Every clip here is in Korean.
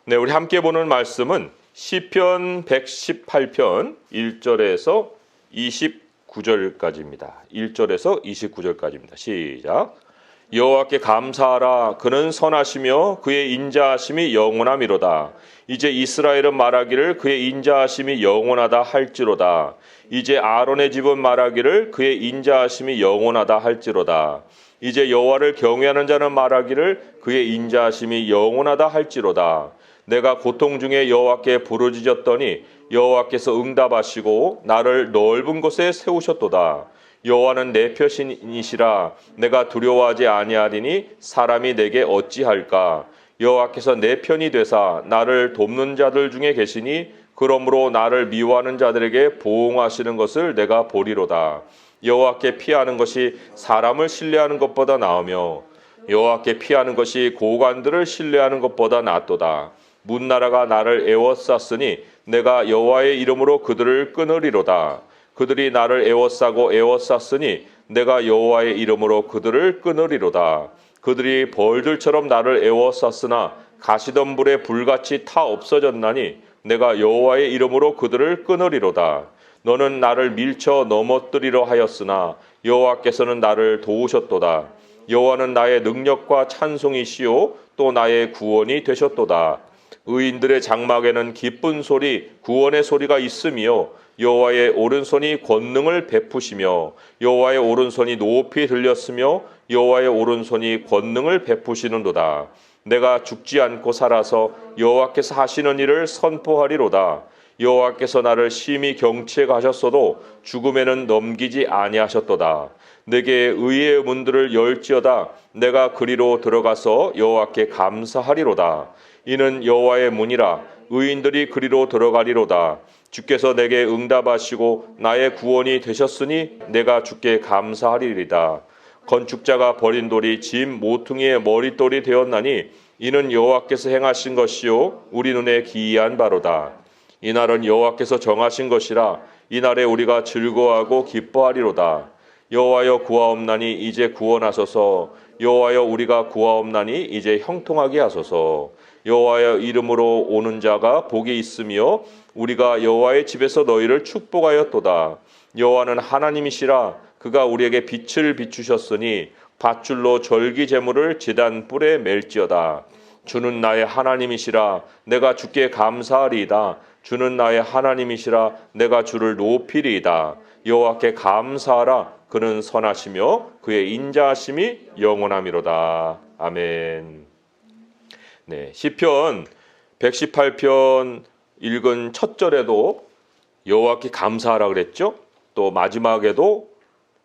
네, 우리 함께 보는 말씀은 시편 118편 1절에서 29절까지입니다. 1절에서 29절까지입니다. 시작. 여호와께 감사하라. 그는 선하시며 그의 인자하심이 영원함이로다. 이제 이스라엘은 말하기를 그의 인자하심이 영원하다 할지로다. 이제 아론의 집은 말하기를 그의 인자하심이 영원하다 할지로다. 이제 여호와를 경외하는 자는 말하기를 그의 인자하심이 영원하다 할지로다. 내가 고통 중에 여호와께 부르짖었더니 여호와께서 응답하시고 나를 넓은 곳에 세우셨도다. 여호와는 내 표신이시라. 내가 두려워하지 아니하리니 사람이 내게 어찌할까. 여호와께서 내 편이 되사 나를 돕는 자들 중에 계시니 그러므로 나를 미워하는 자들에게 보응하시는 것을 내가 보리로다. 여호와께 피하는 것이 사람을 신뢰하는 것보다 나으며 여호와께 피하는 것이 고관들을 신뢰하는 것보다 낫도다. 문나라가 나를 애워쌌으니 내가 여호와의 이름으로 그들을 끊으리로다. 그들이 나를 애워쌌으니 내가 여호와의 이름으로 그들을 끊으리로다. 그들이 벌들처럼 나를 애워쌌으나 가시던 불에 불같이 타 없어졌나니 내가 여호와의 이름으로 그들을 끊으리로다. 너는 나를 밀쳐 넘어뜨리려 하였으나 여호와께서는 나를 도우셨도다. 여호와는 나의 능력과 찬송이시요 또 나의 구원이 되셨도다. 의인들의 장막에는 기쁜 소리, 구원의 소리가 있으며 여호와의 오른손이 권능을 베푸시며 여호와의 오른손이 높이 들렸으며 여호와의 오른손이 권능을 베푸시는도다. 내가 죽지 않고 살아서 여호와께서 하시는 일을 선포하리로다. 여호와께서 나를 심히 경책하셨어도 죽음에는 넘기지 아니하셨도다. 내게 의의 문들을 열지어다. 내가 그리로 들어가서 여호와께 감사하리로다. 이는 여호와의 문이라. 의인들이 그리로 들어가리로다. 주께서 내게 응답하시고 나의 구원이 되셨으니 내가 주께 감사하리이다. 건축자가 버린 돌이 짐 모퉁이의 머릿돌이 되었나니 이는 여호와께서 행하신 것이요 우리 눈에 기이한 바로다. 이날은 여호와께서 정하신 것이라. 이날에 우리가 즐거워하고 기뻐하리로다. 여호와여 구하옵나니 이제 구원하소서. 여호와여 우리가 구하옵나니 이제 형통하게 하소서. 여호와의 이름으로 오는 자가 복이 있으며 우리가 여호와의 집에서 너희를 축복하였도다. 여호와는 하나님이시라. 그가 우리에게 빛을 비추셨으니 밧줄로 절기 제물을 제단 뿔에 맬지어다. 주는 나의 하나님이시라. 내가 주께 감사하리이다. 주는 나의 하나님이시라. 내가 주를 높이리이다. 여호와께 감사하라. 그는 선하시며 그의 인자하심이 영원함이로다. 아멘. 네, 시편 118편 읽은 첫 절에도 여호와께 감사하라 그랬죠. 또 마지막에도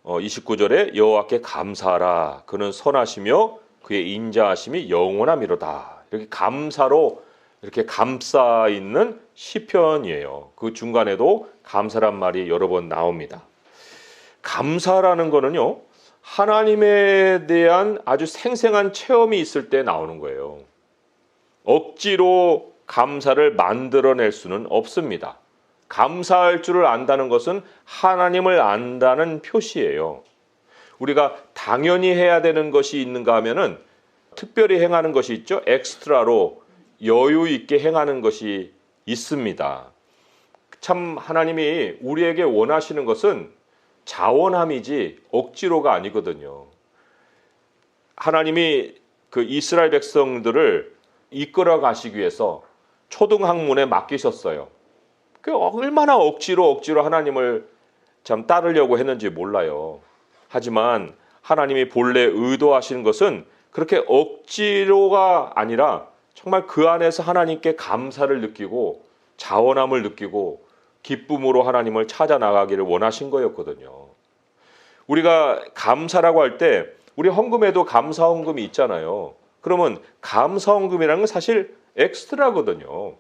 29절에 여호와께 감사하라. 그는 선하시며 그의 인자하심이 영원함이로다. 이렇게 감사로 이렇게 감싸 있는 시편이에요. 그 중간에도 감사란 말이 여러 번 나옵니다. 감사라는 거는요, 하나님에 대한 아주 생생한 체험이 있을 때 나오는 거예요. 억지로 감사를 만들어낼 수는 없습니다. 감사할 줄을 안다는 것은 하나님을 안다는 표시예요. 우리가 당연히 해야 되는 것이 있는가 하면은 특별히 행하는 것이 있죠. 엑스트라로 여유 있게 행하는 것이 있습니다. 참 하나님이 우리에게 원하시는 것은 자원함이지 억지로가 아니거든요. 하나님이 그 이스라엘 백성들을 이끌어 가시기 위해서 초등학문에 맡기셨어요. 그 얼마나 억지로 하나님을 참 따르려고 했는지 몰라요. 하지만 하나님이 본래 의도하시는 것은 그렇게 억지로가 아니라 정말 그 안에서 하나님께 감사를 느끼고 자원함을 느끼고 기쁨으로 하나님을 찾아 나가기를 원하신 거였거든요. 우리가 감사라고 할 때 우리 헌금에도 감사 헌금이 있잖아요. 그러면 감사 헌금이라는 건 사실 엑스트라거든요.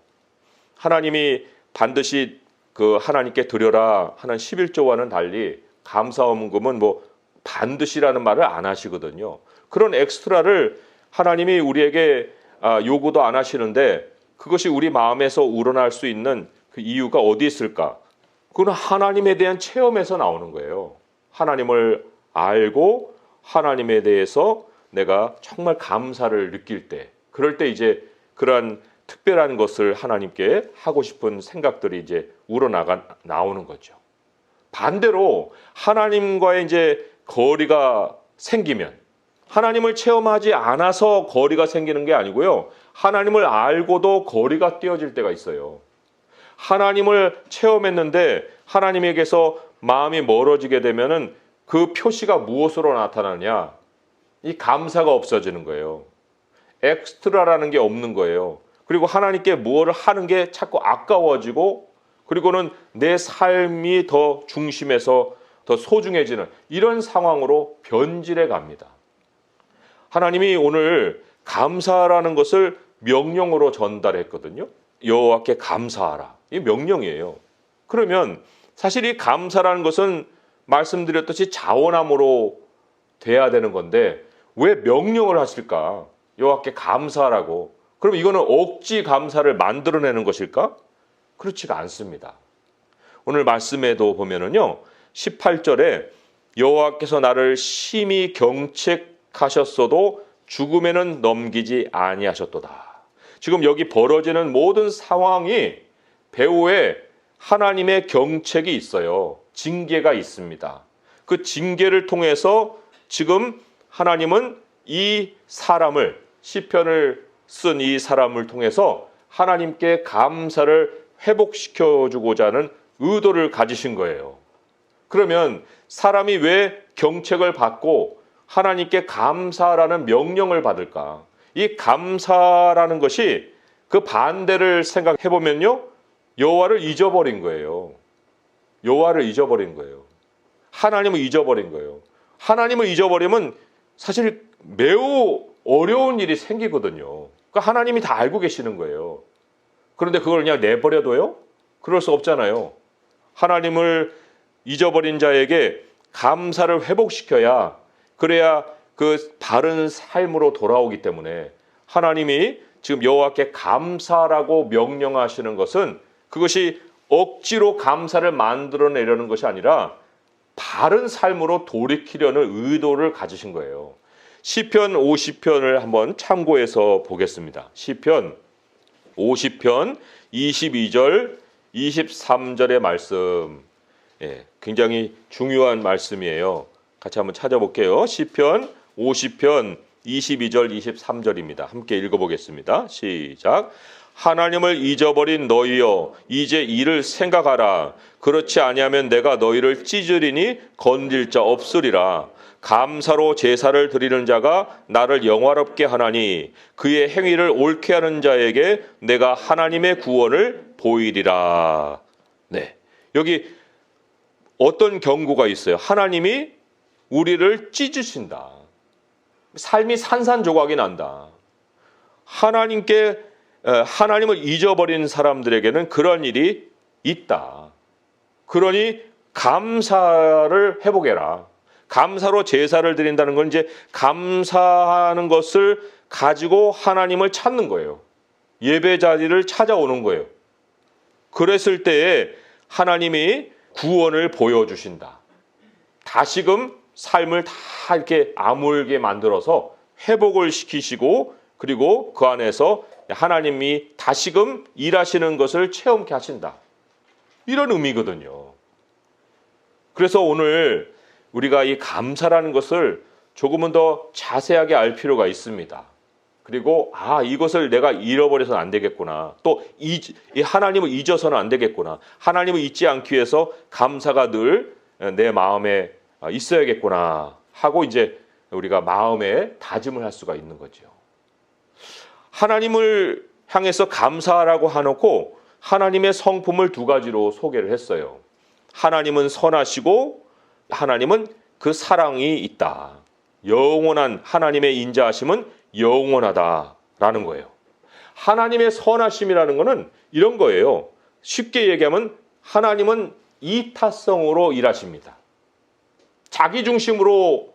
하나님이 반드시 그 하나님께 드려라 하는 11조와는 달리 감사 헌금은 뭐 반드시라는 말을 안 하시거든요. 그런 엑스트라를 하나님이 우리에게 요구도 안 하시는데 그것이 우리 마음에서 우러날 수 있는 그 이유가 어디 있을까? 그건 하나님에 대한 체험에서 나오는 거예요. 하나님을 알고 하나님에 대해서 내가 정말 감사를 느낄 때, 그럴 때 이제 그러한 특별한 것을 하나님께 하고 싶은 생각들이 이제 나오는 거죠. 반대로 하나님과의 이제 거리가 생기면, 하나님을 체험하지 않아서 거리가 생기는 게 아니고요. 하나님을 알고도 거리가 띄어질 때가 있어요. 하나님을 체험했는데 하나님에게서 마음이 멀어지게 되면은 그 표시가 무엇으로 나타나냐? 이 감사가 없어지는 거예요. 엑스트라라는 게 없는 거예요. 그리고 하나님께 무엇을 하는 게 자꾸 아까워지고, 그리고는 내 삶이 더 중심에서 더 소중해지는 이런 상황으로 변질해 갑니다. 하나님이 오늘 감사라는 것을 명령으로 전달했거든요. 여호와께 감사하라. 이 명령이에요. 그러면 사실 이 감사라는 것은 말씀드렸듯이 자원함으로 돼야 되는 건데 왜 명령을 하실까? 여호와께 감사하라고. 그럼 이거는 억지 감사를 만들어내는 것일까? 그렇지가 않습니다. 오늘 말씀에도 보면은요, 18절에 여호와께서 나를 심히 경책하셨어도 죽음에는 넘기지 아니하셨도다. 지금 여기 벌어지는 모든 상황이 배후에 하나님의 경책이 있어요. 징계가 있습니다. 그 징계를 통해서 지금 하나님은 이 사람을, 시편을 쓴 이 사람을 통해서 하나님께 감사를 회복시켜주고자 하는 의도를 가지신 거예요. 그러면 사람이 왜 경책을 받고 하나님께 감사라는 명령을 받을까? 이 감사라는 것이 그 반대를 생각해 보면요, 여호와를 잊어버린 거예요. 여호와를 잊어버린 거예요. 하나님을 잊어버린 거예요. 하나님을 잊어버리면 사실 매우 어려운 일이 생기거든요. 그러니까 하나님이 다 알고 계시는 거예요. 그런데 그걸 그냥 내버려둬요? 그럴 수 없잖아요. 하나님을 잊어버린 자에게 감사를 회복시켜야, 그래야 그 바른 삶으로 돌아오기 때문에 하나님이 지금 여호와께 감사라고 명령하시는 것은 그것이 억지로 감사를 만들어내려는 것이 아니라 바른 삶으로 돌이키려는 의도를 가지신 거예요. 시편 50편을 한번 참고해서 보겠습니다. 시편 50편 22절 23절의 말씀, 굉장히 중요한 말씀이에요. 같이 한번 찾아볼게요. 시편 50편 22절 23절입니다. 함께 읽어보겠습니다. 시작. 하나님을 잊어버린 너희여, 이제 이를 생각하라. 그렇지 아니하면 내가 너희를 찢으리니 건질 자 없으리라. 감사로 제사를 드리는 자가 나를 영화롭게 하나니 그의 행위를 옳게 하는 자에게 내가 하나님의 구원을 보이리라. 네, 여기 어떤 경고가 있어요? 하나님이 우리를 찢으신다. 삶이 산산조각이 난다. 하나님을 잊어버린 사람들에게는 그런 일이 있다. 그러니 감사를 회복해라. 감사로 제사를 드린다는 건 이제 감사하는 것을 가지고 하나님을 찾는 거예요. 예배 자리를 찾아오는 거예요. 그랬을 때에 하나님이 구원을 보여주신다. 다시금 삶을 다 이렇게 아물게 만들어서 회복을 시키시고, 그리고 그 안에서 하나님이 다시금 일하시는 것을 체험케 하신다. 이런 의미거든요. 그래서 오늘 우리가 이 감사라는 것을 조금은 더 자세하게 알 필요가 있습니다. 그리고 이것을 내가 잃어버려서는 안 되겠구나. 또 하나님을 잊어서는 안 되겠구나. 하나님을 잊지 않기 위해서 감사가 늘 내 마음에 있어야겠구나 하고 이제 우리가 마음에 다짐을 할 수가 있는 거죠. 하나님을 향해서 감사하라고 해놓고 하나님의 성품을 두 가지로 소개를 했어요. 하나님은 선하시고 하나님은 그 사랑이 있다. 영원한 하나님의 인자하심은 영원하다라는 거예요. 하나님의 선하심이라는 것은 이런 거예요. 쉽게 얘기하면 하나님은 이타성으로 일하십니다. 자기 중심으로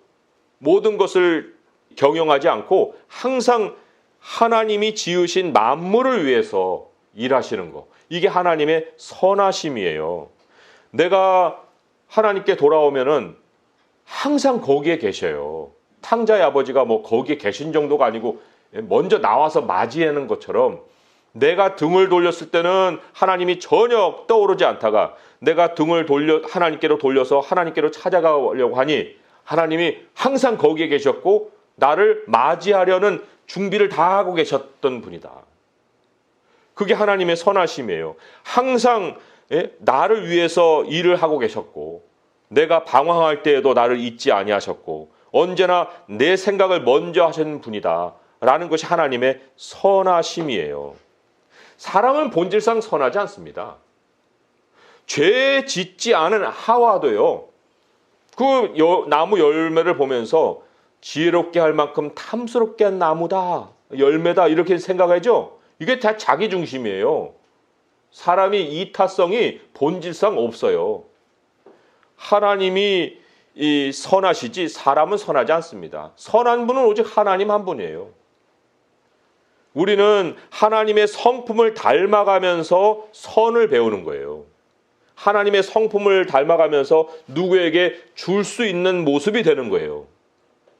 모든 것을 경영하지 않고 항상 하나님이 지으신 만물을 위해서 일하시는 거. 이게 하나님의 선하심이에요. 내가 하나님께 돌아오면은 항상 거기에 계셔요. 탕자의 아버지가 뭐 거기에 계신 정도가 아니고 먼저 나와서 맞이하는 것처럼 내가 등을 돌렸을 때는 하나님이 전혀 떠오르지 않다가 내가 등을 하나님께로 돌려서 하나님께로 찾아가려고 하니 하나님이 항상 거기에 계셨고 나를 맞이하려는 준비를 다 하고 계셨던 분이다. 그게 하나님의 선하심이에요. 항상 나를 위해서 일을 하고 계셨고 내가 방황할 때에도 나를 잊지 아니하셨고 언제나 내 생각을 먼저 하시는 분이다 라는 것이 하나님의 선하심이에요. 사람은 본질상 선하지 않습니다. 죄 짓지 않은 하와도요, 그 나무 열매를 보면서 지혜롭게 할 만큼 탐스럽게 한 나무다, 열매다 이렇게 생각하죠. 이게 다 자기 중심이에요. 사람이 이타성이 본질상 없어요. 하나님이 선하시지 사람은 선하지 않습니다. 선한 분은 오직 하나님 한 분이에요. 우리는 하나님의 성품을 닮아가면서 선을 배우는 거예요. 하나님의 성품을 닮아가면서 누구에게 줄 수 있는 모습이 되는 거예요.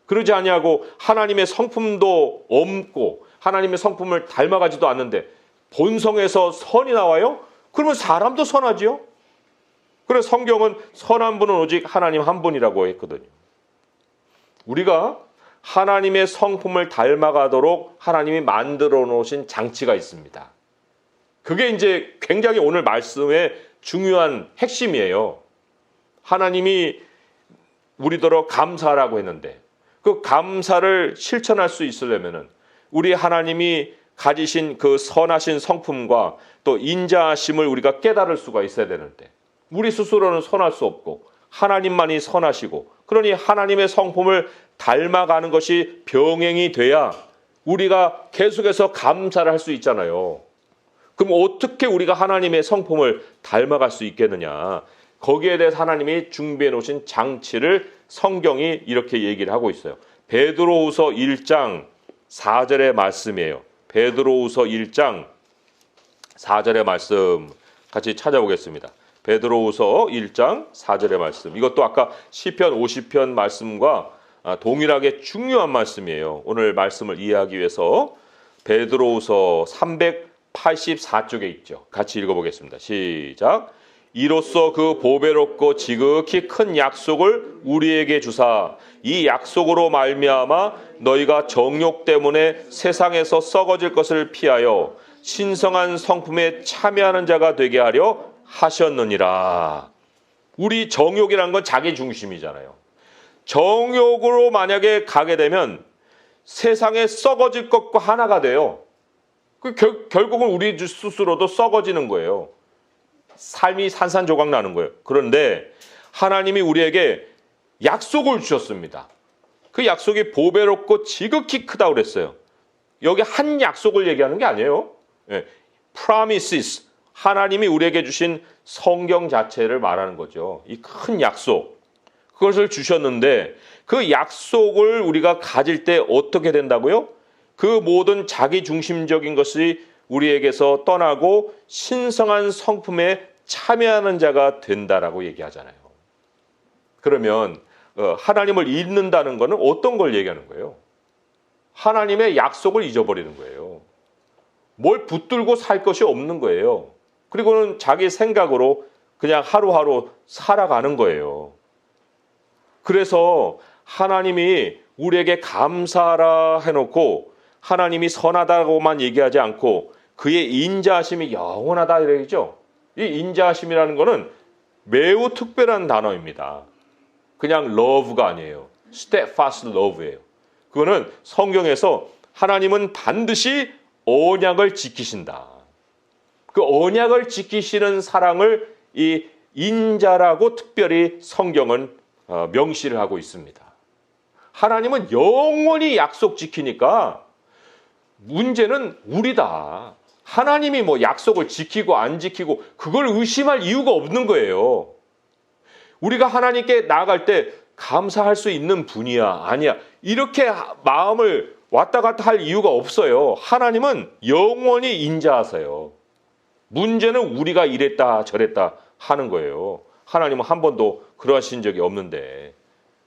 그러지 아니하고 하나님의 성품도 없고 하나님의 성품을 닮아가지도 않는데 본성에서 선이 나와요? 그러면 사람도 선하지요? 그래서 성경은 선한 분은 오직 하나님 한 분이라고 했거든요. 우리가 하나님의 성품을 닮아가도록 하나님이 만들어 놓으신 장치가 있습니다. 그게 이제 굉장히 오늘 말씀의 중요한 핵심이에요. 하나님이 우리더러 감사라고 했는데 그 감사를 실천할 수 있으려면은 우리 하나님이 가지신 그 선하신 성품과 또 인자하심을 우리가 깨달을 수가 있어야 되는데 우리 스스로는 선할 수 없고 하나님만이 선하시고 그러니 하나님의 성품을 닮아가는 것이 병행이 돼야 우리가 계속해서 감사를 할 수 있잖아요. 그럼 어떻게 우리가 하나님의 성품을 닮아갈 수 있겠느냐. 거기에 대해서 하나님이 준비해 놓으신 장치를 성경이 이렇게 얘기를 하고 있어요. 베드로후서 1장 4절의 말씀이에요. 베드로후서 1장 4절의 말씀 같이 찾아보겠습니다. 베드로후서 1장 4절의 말씀. 이것도 아까 시편 50편 말씀과 동일하게 중요한 말씀이에요. 오늘 말씀을 이해하기 위해서 베드로후서 384쪽에 있죠. 같이 읽어보겠습니다. 시작. 이로써 그 보배롭고 지극히 큰 약속을 우리에게 주사 이 약속으로 말미암아 너희가 정욕 때문에 세상에서 썩어질 것을 피하여 신성한 성품에 참여하는 자가 되게 하려 하셨느니라. 우리 정욕이란 건 자기 중심이잖아요. 정욕으로 만약에 가게 되면 세상에 썩어질 것과 하나가 돼요. 결국은 우리 스스로도 썩어지는 거예요. 삶이 산산조각 나는 거예요. 그런데 하나님이 우리에게 약속을 주셨습니다. 그 약속이 보배롭고 지극히 크다고 그랬어요. 여기 한 약속을 얘기하는 게 아니에요. promises, 하나님이 우리에게 주신 성경 자체를 말하는 거죠. 이 큰 약속, 그것을 주셨는데 그 약속을 우리가 가질 때 어떻게 된다고요? 그 모든 자기 중심적인 것이 우리에게서 떠나고 신성한 성품에 참여하는 자가 된다라고 얘기하잖아요. 그러면 하나님을 잊는다는 것은 어떤 걸 얘기하는 거예요? 하나님의 약속을 잊어버리는 거예요. 뭘 붙들고 살 것이 없는 거예요. 그리고는 자기 생각으로 그냥 하루하루 살아가는 거예요. 그래서 하나님이 우리에게 감사하라 해놓고 하나님이 선하다고만 얘기하지 않고 그의 인자하심이 영원하다 이러죠. 이 인자하심이라는 것은 매우 특별한 단어입니다. 그냥 love가 아니에요. steadfast love예요. 그거는 성경에서 하나님은 반드시 언약을 지키신다. 그 언약을 지키시는 사랑을 이 인자라고 특별히 성경은 명시를 하고 있습니다. 하나님은 영원히 약속 지키니까 문제는 우리다. 하나님이 뭐 약속을 지키고 안 지키고 그걸 의심할 이유가 없는 거예요. 우리가 하나님께 나아갈 때 감사할 수 있는 분이야 아니야 이렇게 마음을 왔다 갔다 할 이유가 없어요. 하나님은 영원히 인자하세요. 문제는 우리가 이랬다 저랬다 하는 거예요. 하나님은 한 번도 그러하신 적이 없는데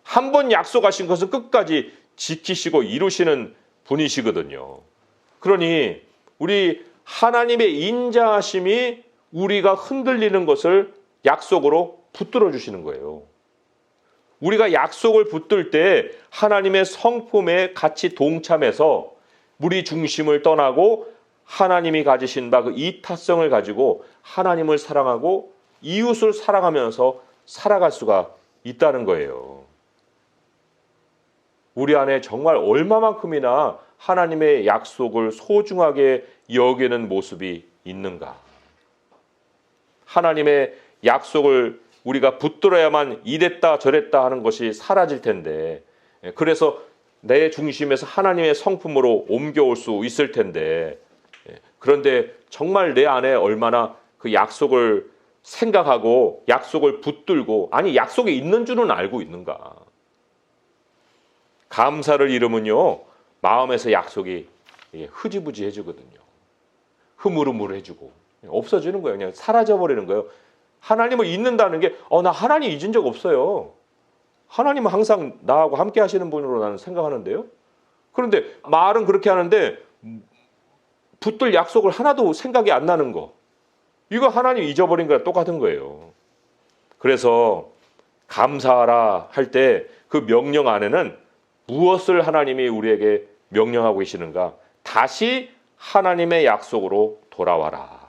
한 번 약속하신 것은 끝까지 지키시고 이루시는 분이시거든요. 그러니 우리 하나님의 인자하심이 우리가 흔들리는 것을 약속으로 붙들어 주시는 거예요. 우리가 약속을 붙들 때 하나님의 성품에 같이 동참해서 우리 중심을 떠나고 하나님이 가지신 바 그 이타성을 가지고 하나님을 사랑하고 이웃을 사랑하면서 살아갈 수가 있다는 거예요. 우리 안에 정말 얼마만큼이나 하나님의 약속을 소중하게 여기는 모습이 있는가? 하나님의 약속을 우리가 붙들어야만 이랬다 저랬다 하는 것이 사라질 텐데, 그래서 내 중심에서 하나님의 성품으로 옮겨올 수 있을 텐데, 그런데 정말 내 안에 얼마나 그 약속을 생각하고 약속을 붙들고, 아니 약속이 있는 줄은 알고 있는가? 감사를 잃으면요, 마음에서 약속이 흐지부지해지거든요. 흐물흐물해지고 없어지는 거예요. 그냥 사라져버리는 거예요. 하나님을 잊는다는 게 나 하나님 잊은 적 없어요. 하나님은 항상 나하고 함께 하시는 분으로 나는 생각하는데요. 그런데 말은 그렇게 하는데 붙들 약속을 하나도 생각이 안 나는 거, 이거 하나님 잊어버린 거랑 똑같은 거예요. 그래서 감사하라 할 때 그 명령 안에는 무엇을 하나님이 우리에게 명령하고 계시는가? 다시 하나님의 약속으로 돌아와라.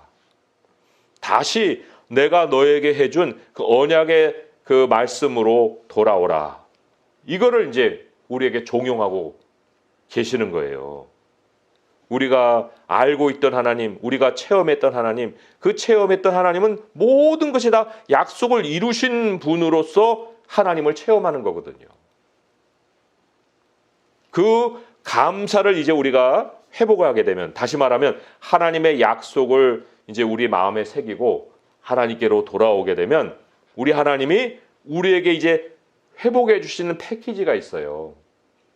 다시 내가 너에게 해준 그 언약의 그 말씀으로 돌아오라. 이거를 이제 우리에게 종용하고 계시는 거예요. 우리가 알고 있던 하나님, 우리가 체험했던 하나님, 그 체험했던 하나님은 모든 것이 다 약속을 이루신 분으로서 하나님을 체험하는 거거든요. 그 감사를 이제 우리가 회복을 하게 되면, 다시 말하면 하나님의 약속을 이제 우리 마음에 새기고 하나님께로 돌아오게 되면, 우리 하나님이 우리에게 이제 회복해 주시는 패키지가 있어요.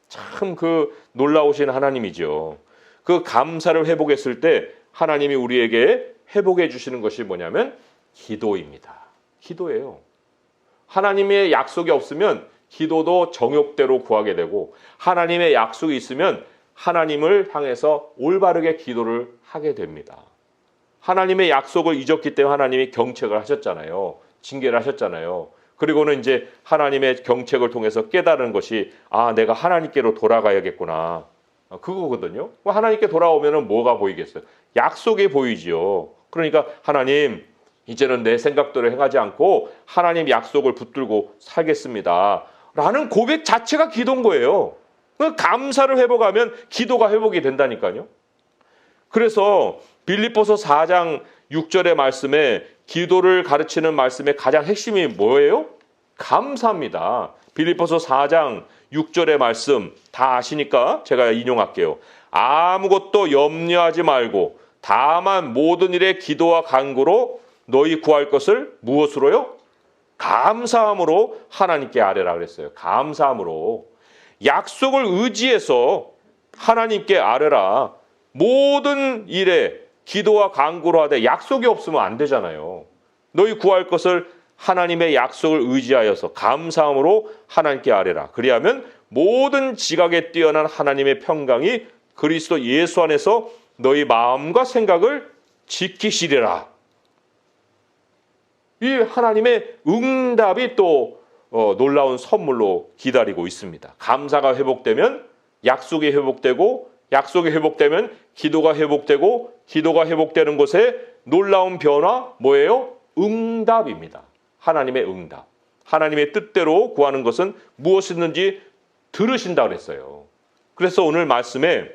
참 그 놀라우신 하나님이죠. 그 감사를 회복했을 때 하나님이 우리에게 회복해 주시는 것이 뭐냐면 기도입니다. 기도예요. 하나님의 약속이 없으면 기도도 정욕대로 구하게 되고, 하나님의 약속이 있으면 하나님을 향해서 올바르게 기도를 하게 됩니다. 하나님의 약속을 잊었기 때문에 하나님이 경책을 하셨잖아요. 징계를 하셨잖아요. 그리고는 이제 하나님의 경책을 통해서 깨달은 것이, 내가 하나님께로 돌아가야겠구나. 그거거든요. 하나님께 돌아오면 뭐가 보이겠어요? 약속이 보이지요. 그러니까 하나님, 이제는 내 생각대로 행하지 않고 하나님 약속을 붙들고 살겠습니다. 라는 고백 자체가 기도인 거예요. 감사를 회복하면 기도가 회복이 된다니까요. 그래서 빌립보서 4장 6절의 말씀에, 기도를 가르치는 말씀의 가장 핵심이 뭐예요? 감사입니다. 빌립보서 4장 6절의 말씀 다 아시니까 제가 인용할게요. 아무것도 염려하지 말고 다만 모든 일에 기도와 간구로 너희 구할 것을 무엇으로요? 감사함으로 하나님께 아뢰라 그랬어요. 감사함으로. 약속을 의지해서 하나님께 아뢰라. 모든 일에 기도와 간구로 하되, 약속이 없으면 안 되잖아요. 너희 구할 것을 하나님의 약속을 의지하여서 감사함으로 하나님께 아뢰라. 그리하면 모든 지각에 뛰어난 하나님의 평강이 그리스도 예수 안에서 너희 마음과 생각을 지키시리라. 이 하나님의 응답이 또 놀라운 선물로 기다리고 있습니다. 감사가 회복되면 약속이 회복되고, 약속이 회복되면 기도가 회복되고, 기도가 회복되는 곳에 놀라운 변화 뭐예요? 응답입니다. 하나님의 응답. 하나님의 뜻대로 구하는 것은 무엇이든지 들으신다 그랬어요. 그래서 오늘 말씀에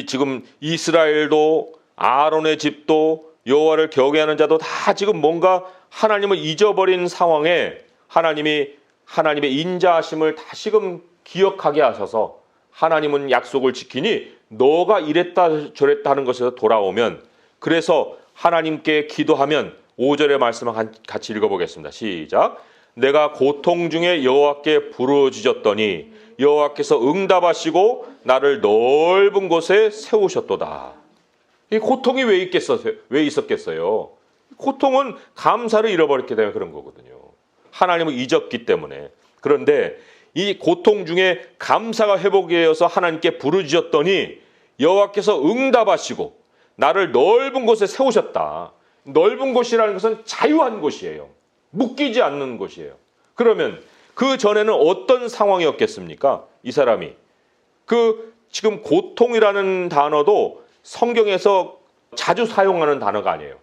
지금 이스라엘도 아론의 집도 여호와를 경외하는 자도 다 지금 뭔가 하나님을 잊어버린 상황에 하나님이 하나님의 인자하심을 다시금 기억하게 하셔서, 하나님은 약속을 지키니 너가 이랬다 저랬다 하는 것에서 돌아오면, 그래서 하나님께 기도하면 5절의 말씀을 같이 읽어보겠습니다. 시작. 내가 고통 중에 여호와께 부르짖었더니 여호와께서 응답하시고 나를 넓은 곳에 세우셨도다. 이 고통이 왜 있었겠어요? 고통은 감사를 잃어버렸기 때문에 그런 거거든요. 하나님을 잊었기 때문에. 그런데 이 고통 중에 감사가 회복되어서 하나님께 부르짖었더니 여호와께서 응답하시고 나를 넓은 곳에 세우셨다. 넓은 곳이라는 것은 자유한 곳이에요. 묶이지 않는 곳이에요. 그러면 그 전에는 어떤 상황이었겠습니까? 이 사람이. 지금 고통이라는 단어도 성경에서 자주 사용하는 단어가 아니에요.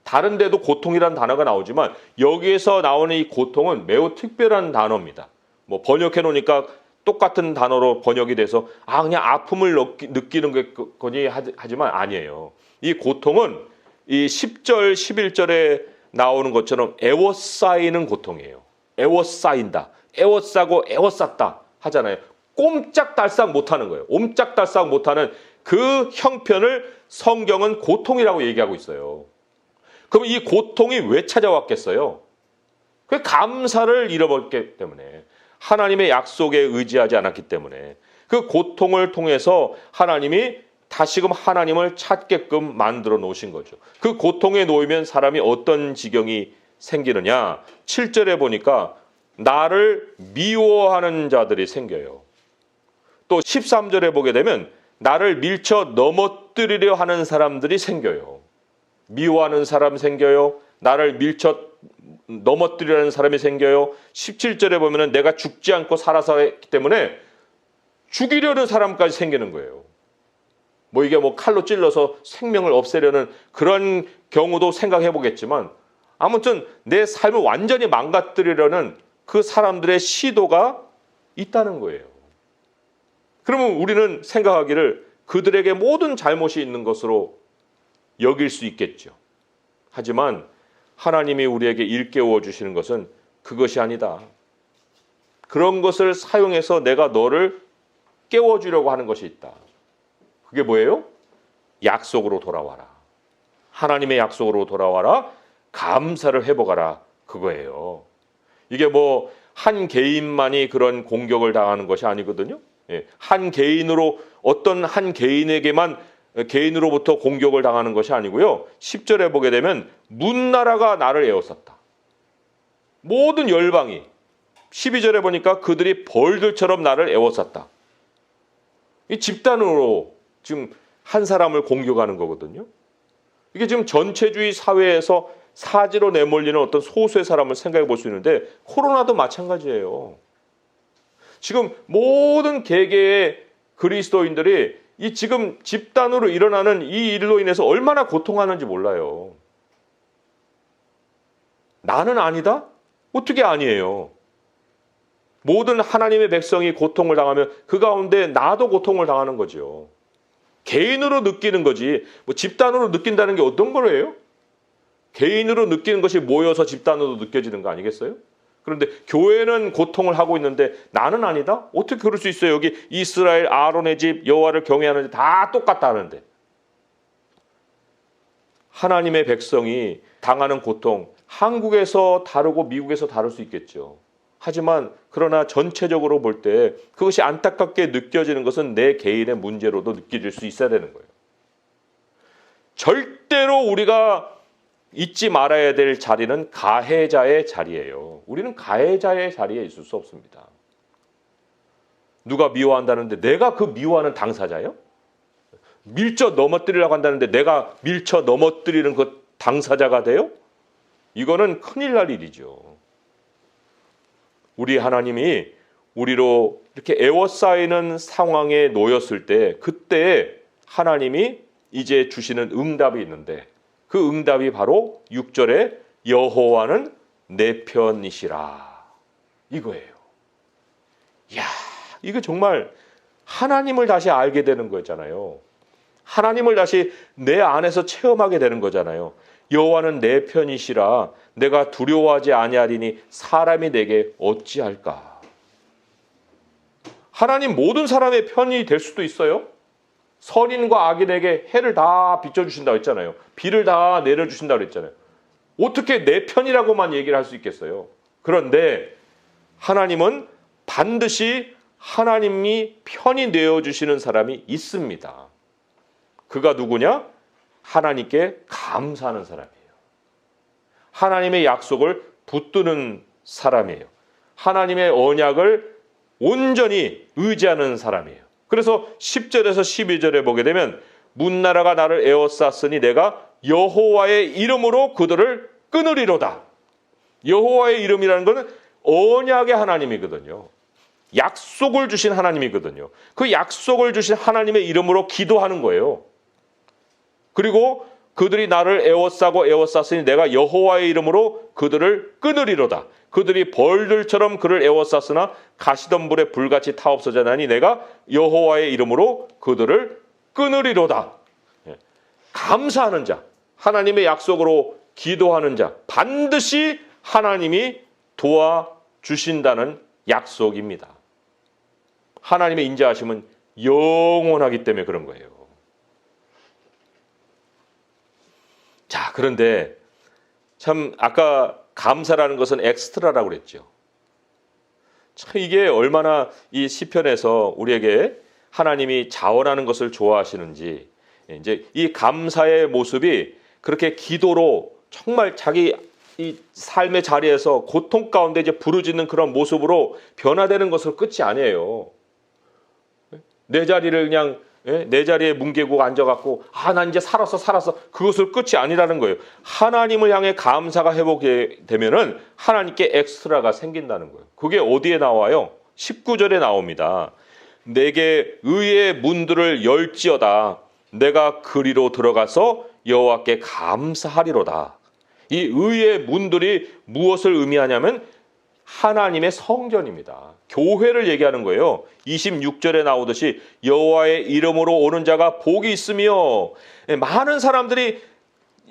다른 데도 고통이라는 단어가 나오지만 여기에서 나오는 이 고통은 매우 특별한 단어입니다. 뭐 번역해 놓으니까 똑같은 단어로 번역이 돼서 그냥 아픔을 느끼는 거니 하지만 아니에요. 이 고통은 이 10절, 11절에 나오는 것처럼 애워싸이는 고통이에요. 애워싸인다. 애워싸고 애워쌌다 하잖아요. 꼼짝달싹 못하는 거예요. 옴짝달싹 못하는 그 형편을 성경은 고통이라고 얘기하고 있어요. 그럼 이 고통이 왜 찾아왔겠어요? 그 감사를 잃어버렸기 때문에, 하나님의 약속에 의지하지 않았기 때문에, 그 고통을 통해서 하나님이 다시금 하나님을 찾게끔 만들어 놓으신 거죠. 그 고통에 놓이면 사람이 어떤 지경이 생기느냐? 7절에 보니까 나를 미워하는 자들이 생겨요. 또 13절에 보게 되면 나를 밀쳐 넘어뜨리려 하는 사람들이 생겨요. 미워하는 사람 생겨요. 나를 밀쳐 넘어뜨리려는 사람이 생겨요. 17절에 보면은 내가 죽지 않고 살아서 했기 때문에 죽이려는 사람까지 생기는 거예요. 이게 칼로 찔러서 생명을 없애려는 그런 경우도 생각해 보겠지만, 아무튼 내 삶을 완전히 망가뜨리려는 그 사람들의 시도가 있다는 거예요. 그러면 우리는 생각하기를 그들에게 모든 잘못이 있는 것으로 여길 수 있겠죠. 하지만 하나님이 우리에게 일깨워 주시는 것은 그것이 아니다. 그런 것을 사용해서 내가 너를 깨워주려고 하는 것이 있다. 그게 뭐예요? 약속으로 돌아와라. 하나님의 약속으로 돌아와라. 감사를 회복하라. 그거예요. 이게 한 개인만이 그런 공격을 당하는 것이 아니거든요. 한 개인으로, 어떤 한 개인으로부터 공격을 당하는 것이 아니고요. 10절에 보게 되면 문나라가 나를 에워쌌다. 모든 열방이. 12절에 보니까 그들이 벌들처럼 나를 에워쌌다. 이 집단으로 지금 한 사람을 공격하는 거거든요. 이게 지금 전체주의 사회에서 사지로 내몰리는 어떤 소수의 사람을 생각해 볼 수 있는데, 코로나도 마찬가지예요. 지금 모든 개개의 그리스도인들이 이 지금 집단으로 일어나는 이 일로 인해서 얼마나 고통하는지 몰라요. 나는 아니다? 어떻게 아니에요? 모든 하나님의 백성이 고통을 당하면 그 가운데 나도 고통을 당하는 거죠. 개인으로 느끼는 거지 집단으로 느낀다는 게 어떤 거예요? 개인으로 느끼는 것이 모여서 집단으로 느껴지는 거 아니겠어요? 그런데 교회는 고통을 하고 있는데 나는 아니다? 어떻게 그럴 수 있어요? 여기 이스라엘 아론의 집 여호와를 경외하는데 다 똑같다는데. 하나님의 백성이 당하는 고통, 한국에서 다르고 미국에서 다를 수 있겠죠. 하지만 그러나 전체적으로 볼 때 그것이 안타깝게 느껴지는 것은 내 개인의 문제로도 느껴질 수 있어야 되는 거예요. 절대로 우리가 잊지 말아야 될 자리는 가해자의 자리예요. 우리는 가해자의 자리에 있을 수 없습니다. 누가 미워한다는데 내가 그 미워하는 당사자예요? 밀쳐 넘어뜨리려고 한다는데 내가 밀쳐 넘어뜨리는 그 당사자가 돼요? 이거는 큰일 날 일이죠. 우리 하나님이 우리로 이렇게 애워싸이는 상황에 놓였을 때, 그때 하나님이 이제 주시는 응답이 있는데, 그 응답이 바로 6절에 여호와는 내 편이시라 이거예요. 이야, 이거 정말 하나님을 다시 알게 되는 거잖아요. 하나님을 다시 내 안에서 체험하게 되는 거잖아요. 여호와는 내 편이시라 내가 두려워하지 아니하리니 사람이 내게 어찌할까. 하나님 모든 사람의 편이 될 수도 있어요. 선인과 악인에게 해를 다 비춰주신다고 했잖아요. 비를 다 내려주신다고 했잖아요. 어떻게 내 편이라고만 얘기를 할 수 있겠어요. 그런데 하나님은 반드시 하나님이 편이 내어주시는 사람이 있습니다. 그가 누구냐? 하나님께 감사하는 사람이에요. 하나님의 약속을 붙드는 사람이에요. 하나님의 언약을 온전히 의지하는 사람이에요. 그래서 10절에서 12절에 보게 되면 문나라가 나를 에워쌌으니 내가 여호와의 이름으로 그들을 끊으리로다. 여호와의 이름이라는 것은 언약의 하나님이거든요. 약속을 주신 하나님이거든요. 그 약속을 주신 하나님의 이름으로 기도하는 거예요. 그리고 그들이 나를 에워쌌으니 내가 여호와의 이름으로 그들을 끊으리로다. 그들이 벌들처럼 그를 에워쌌으나 가시덤불에 불같이 타없어져나니 내가 여호와의 이름으로 그들을 끊으리로다. 감사하는 자, 하나님의 약속으로 기도하는 자, 반드시 하나님이 도와주신다는 약속입니다. 하나님의 인자하심은 영원하기 때문에 그런 거예요. 자, 그런데 참 아까 감사라는 것은 엑스트라라고 그랬죠. 참 이게 얼마나 이 시편에서 우리에게 하나님이 자원하는 것을 좋아하시는지, 이제 이 감사의 모습이 그렇게 기도로 정말 자기 이 삶의 자리에서 고통 가운데 이제 부르짖는 그런 모습으로 변화되는 것을 끝이 아니에요. 내 자리를 그냥 내 자리에 뭉개고 앉아갖고 난 이제 살았어 그것을 끝이 아니라는 거예요. 하나님을 향해 감사가 회복이 되면은 하나님께 엑스트라가 생긴다는 거예요. 그게 어디에 나와요? 19절에 나옵니다. 내게 의의 문들을 열지어다. 내가 그리로 들어가서 여호와께 감사하리로다. 이 의의 문들이 무엇을 의미하냐면 하나님의 성전입니다. 교회를 얘기하는 거예요. 26절에 나오듯이 여호와의 이름으로 오는 자가 복이 있으며, 많은 사람들이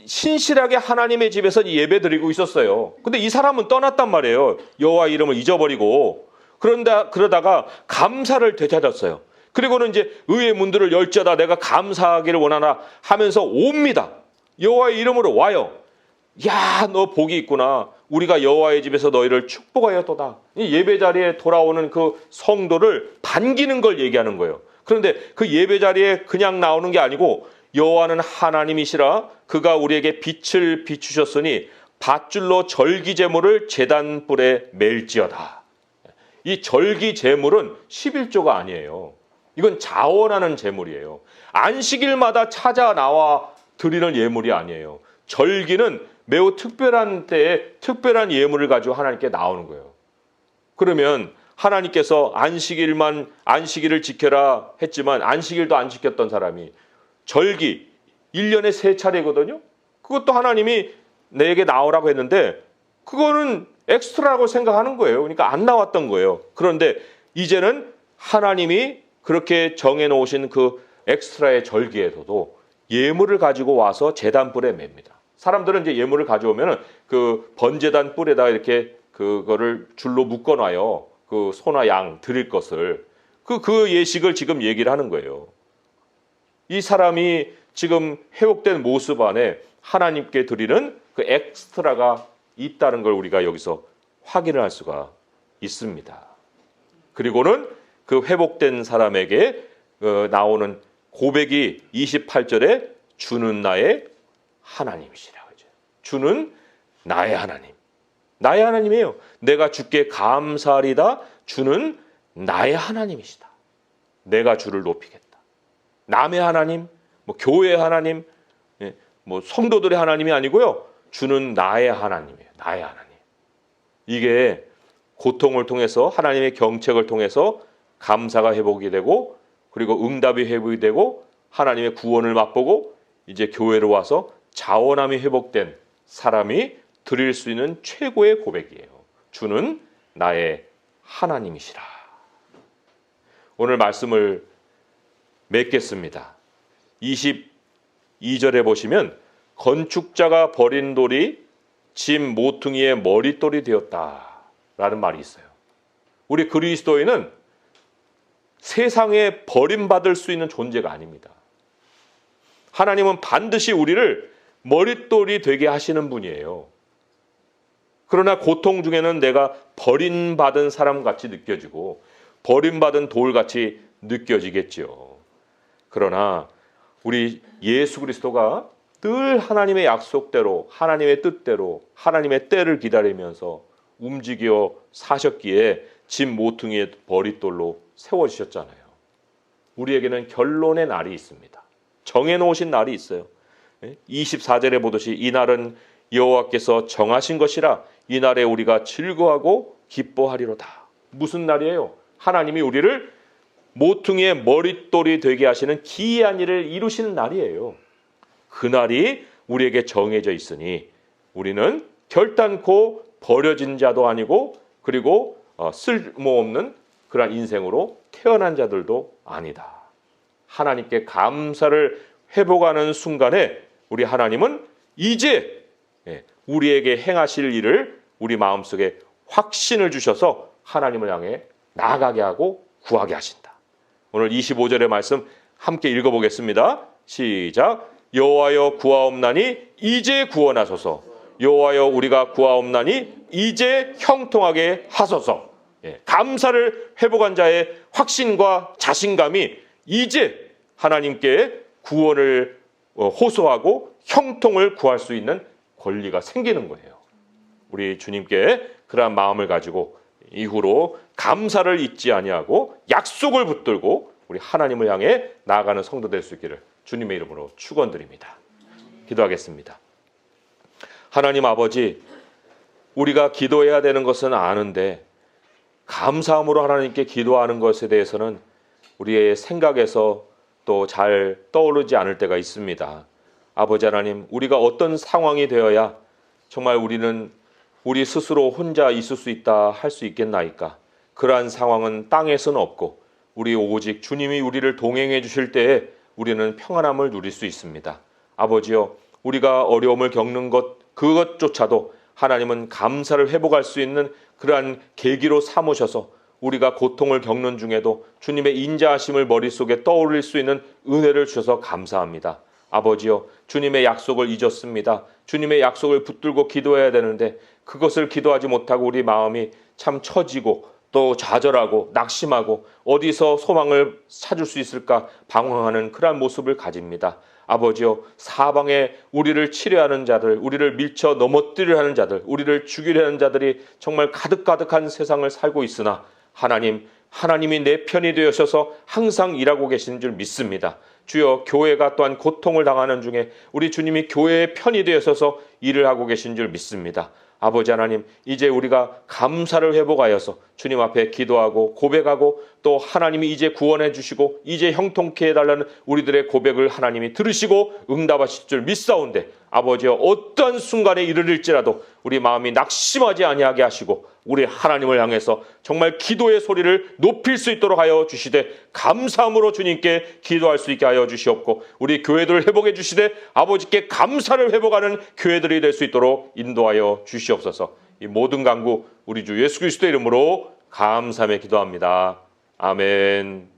신실하게 하나님의 집에서 예배 드리고 있었어요. 근데 이 사람은 떠났단 말이에요. 여호와의 이름을 잊어버리고. 그러다가 감사를 되찾았어요. 그리고는 이제 의의 문들을 열지어다 내가 감사하기를 원하나 하면서 옵니다. 여호와의 이름으로 와요. 야, 너 복이 있구나. 우리가 여호와의 집에서 너희를 축복하였도다. 이 예배 자리에 돌아오는 그 성도를 반기는 걸 얘기하는 거예요. 그런데 그 예배 자리에 그냥 나오는 게 아니고 여호와는 하나님이시라 그가 우리에게 빛을 비추셨으니 밧줄로 절기 제물을 제단불에 맬지어다. 이 절기 제물은 11조가 아니에요. 이건 자원하는 제물이에요. 안식일마다 찾아 나와 드리는 예물이 아니에요. 절기는 매우 특별한 때에 특별한 예물을 가지고 하나님께 나오는 거예요. 그러면 하나님께서 안식일을 지켜라 했지만 안식일도 안 지켰던 사람이 절기 1년에 3차례거든요. 그것도 하나님이 내게 나오라고 했는데 그거는 엑스트라라고 생각하는 거예요. 그러니까 안 나왔던 거예요. 그런데 이제는 하나님이 그렇게 정해놓으신 그 엑스트라의 절기에서도 예물을 가지고 와서 제단불에 맵니다. 사람들은 이제 예물을 가져오면은 그 번제단 뿔에다 이렇게 그거를 줄로 묶어놔요. 그 소나 양 드릴 것을. 그 예식을 지금 얘기를 하는 거예요. 이 사람이 지금 회복된 모습 안에 하나님께 드리는 그 엑스트라가 있다는 걸 우리가 여기서 확인을 할 수가 있습니다. 그리고는 그 회복된 사람에게 나오는 고백이 28절에 주는 나의 하나님이시라. 주는 나의 하나님. 나의 하나님이에요. 내가 주께 감사하리다. 주는 나의 하나님이시다. 내가 주를 높이겠다. 남의 하나님, 교회의 하나님, 성도들의 하나님이 아니고요. 주는 나의 하나님이에요. 나의 하나님. 이게 고통을 통해서 하나님의 경책을 통해서 감사가 회복이 되고 그리고 응답이 회복이 되고 하나님의 구원을 맛보고 이제 교회로 와서 자원함이 회복된 사람이 드릴 수 있는 최고의 고백이에요. 주는 나의 하나님이시라. 오늘 말씀을 맺겠습니다. 22절에 보시면 건축자가 버린 돌이 짐 모퉁이의 머릿돌이 되었다라는 말이 있어요. 우리 그리스도인은 세상에 버림받을 수 있는 존재가 아닙니다. 하나님은 반드시 우리를 머릿돌이 되게 하시는 분이에요. 그러나 고통 중에는 내가 버림받은 사람같이 느껴지고 버림받은 돌같이 느껴지겠죠. 그러나 우리 예수 그리스도가 늘 하나님의 약속대로 하나님의 뜻대로 하나님의 때를 기다리면서 움직여 사셨기에 짐 모퉁이의 머릿돌로 세워지셨잖아요. 우리에게는 결론의 날이 있습니다. 정해놓으신 날이 있어요. 24절에 보듯이 이날은 여호와께서 정하신 것이라 이날에 우리가 즐거워하고 기뻐하리로다. 무슨 날이에요? 하나님이 우리를 모퉁이의 머릿돌이 되게 하시는 기이한 일을 이루시는 날이에요. 그날이 우리에게 정해져 있으니 우리는 결단코 버려진 자도 아니고 그리고 쓸모없는 그런 인생으로 태어난 자들도 아니다. 하나님께 감사를 회복하는 순간에 우리 하나님은 이제 우리에게 행하실 일을 우리 마음속에 확신을 주셔서 하나님을 향해 나아가게 하고 구하게 하신다. 오늘 25절의 말씀 함께 읽어보겠습니다. 시작. 여호와여 구하옵나니 이제 구원하소서. 여호와여 우리가 구하옵나니 이제 형통하게 하소서. 감사를 회복한 자의 확신과 자신감이 이제 하나님께 구원을 호소하고 형통을 구할 수 있는 권리가 생기는 거예요. 우리 주님께 그러한 마음을 가지고 이후로 감사를 잊지 아니하고 약속을 붙들고 우리 하나님을 향해 나아가는 성도 될 수 있기를 주님의 이름으로 축원드립니다. 기도하겠습니다. 하나님 아버지, 우리가 기도해야 되는 것은 아는데 감사함으로 하나님께 기도하는 것에 대해서는 우리의 생각에서 또 잘 떠오르지 않을 때가 있습니다. 아버지 하나님, 우리가 어떤 상황이 되어야 정말 우리는 우리 스스로 혼자 있을 수 있다 할 수 있겠나이까? 그러한 상황은 땅에서는 없고 우리 오직 주님이 우리를 동행해 주실 때에 우리는 평안함을 누릴 수 있습니다. 아버지여, 우리가 어려움을 겪는 그것조차도 하나님은 감사를 회복할 수 있는 그러한 계기로 삼으셔서 우리가 고통을 겪는 중에도 주님의 인자하심을 머릿속에 떠올릴 수 있는 은혜를 주셔서 감사합니다. 아버지여, 주님의 약속을 잊었습니다. 주님의 약속을 붙들고 기도해야 되는데 그것을 기도하지 못하고 우리 마음이 참 처지고 또 좌절하고 낙심하고 어디서 소망을 찾을 수 있을까 방황하는 그러한 모습을 가집니다. 아버지여, 사방에 우리를 치려하는 자들, 우리를 밀쳐 넘어뜨리려 하는 자들, 우리를 죽이려 하는 자들이 정말 가득가득한 세상을 살고 있으나 하나님이 내 편이 되셔서 항상 일하고 계시는 줄 믿습니다. 주여, 교회가 또한 고통을 당하는 중에 우리 주님이 교회의 편이 되셔서 일을 하고 계신 줄 믿습니다. 아버지 하나님, 이제 우리가 감사를 회복하여서 주님 앞에 기도하고 고백하고 또 하나님이 이제 구원해 주시고 이제 형통케 해달라는 우리들의 고백을 하나님이 들으시고 응답하실 줄 믿사온데 아버지여, 어떤 순간에 이르릴지라도 우리 마음이 낙심하지 아니하게 하시고 우리 하나님을 향해서 정말 기도의 소리를 높일 수 있도록 하여 주시되 감사함으로 주님께 기도할 수 있게 하여 주시옵고 우리 교회들을 회복해 주시되 아버지께 감사를 회복하는 교회들이 될 수 있도록 인도하여 주시옵소서. 이 모든 간구 우리 주 예수 그리스도의 이름으로 감사하며 기도합니다. 아멘.